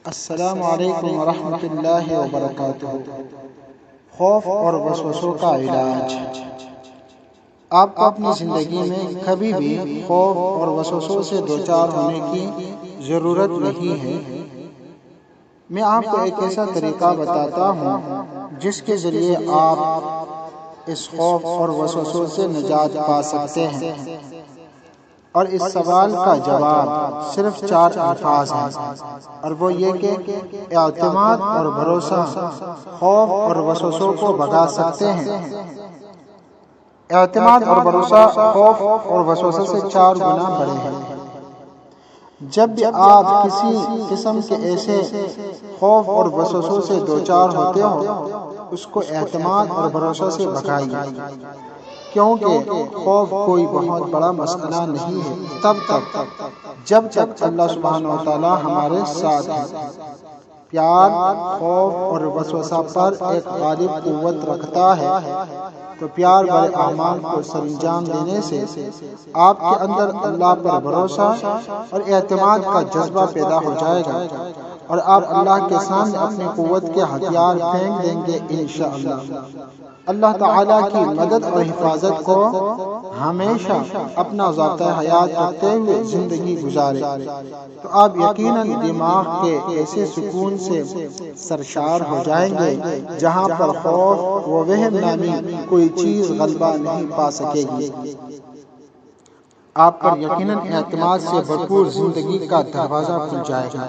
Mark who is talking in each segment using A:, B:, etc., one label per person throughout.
A: السلام علیکم ورحمۃ اللہ وبرکاتہ۔ خوف اور وسوسوں کا علاج۔ آپ کو اپنی زندگی میں کبھی بھی خوف اور وسوسوں سے دوچار ہونے کی ضرورت نہیں ہے۔ میں آپ کو ایک ایسا طریقہ بتاتا ہوں جس کے ذریعے آپ اس خوف اور وسوسوں سے نجات پا سکتے ہیں، اور اس سوال کا جواب صرف 4 الفاظ ہیں، اور وہ یہ کہ اعتماد اور بھروسہ خوف اور وسوسوں کو بھگا سکتے ہیں۔ اعتماد اور بھروسہ خوف اور وسوسے سے 4 گنا بڑے ہیں۔ جب بھی آپ کسی قسم کے ایسے خوف اور وسوسوں سے دوچار ہوتے ہو، اس کو اعتماد اور بھروسہ سے بھگائیے، کیونکہ خوف کوئی بہت بڑا مسئلہ نہیں ہے تب تک جب تک اللہ سبحانہ و تعالی ہمارے ساتھ ہے۔ پیار خوف اور وسوسہ پر ایک غالب قوت رکھتا ہے، تو پیار بڑے اعمال کو سر انجام دینے سے آپ کے اندر اللہ پر بھروسہ اور اعتماد کا جذبہ پیدا ہو جائے گا، اور آپ اللہ کے سامنے اپنی قوت کے ہتھیار پھینک دیں گے انشاءاللہ۔ اللہ تعالیٰ کی مدد اور حفاظت کو ہمیشہ اپنا ضابطۂ حیات رکھتے ہوئے زندگی گزارے، تو آپ یقیناً دماغ کے ایسے سکون سے سرشار ہو جائیں گے جہاں پر خوف و وہم نامی کوئی چیز غلبہ نہیں پا سکے گی۔ آپ پر یقیناً اعتماد سے بھرپور زندگی کا دروازہ کھل جائے گا۔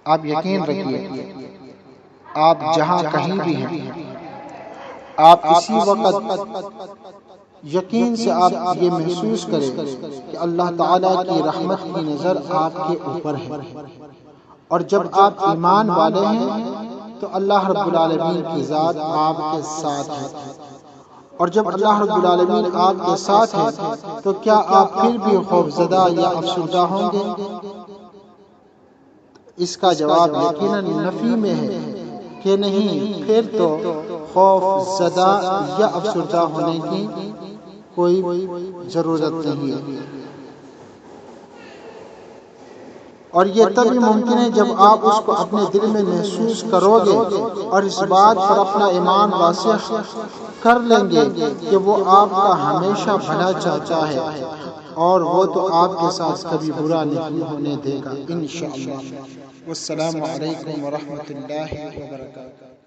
A: آپ یقین رکھیے، آپ جہاں کہیں بھی ہیں، آپ اسی وقت یقین سے آپ یہ محسوس کریں کہ اللہ تعالیٰ کی رحمت کی نظر آپ کے اوپر ہے، اور جب آپ ایمان والے ہیں تو اللہ رب العالمین کی ذات آپ کے ساتھ ہے، اور جب اللہ رب العالمین آپ کے ساتھ ہے تو کیا آپ پھر بھی خوفزدہ یا افسردہ ہوں گے؟ اس کا جواب یقیناً نفی میں ہے کہ نہیں، پھر تو خوف زدہ یا افسردہ ہونے کی کوئی ضرورت نہیں ہے۔ اور یہ تبھی ممکن ہے جب آپ اس کو اپنے دل میں محسوس کرو گے اور اس بات پر اپنا ایمان واسع کر لیں گے کہ وہ آپ کا ہمیشہ بھلا چاہتا ہے، اور وہ تو آپ کے ساتھ کبھی برا نہیں ہونے دے گا انشاءاللہ۔ والسلام علیکم ورحمۃ اللہ وبرکاتہ۔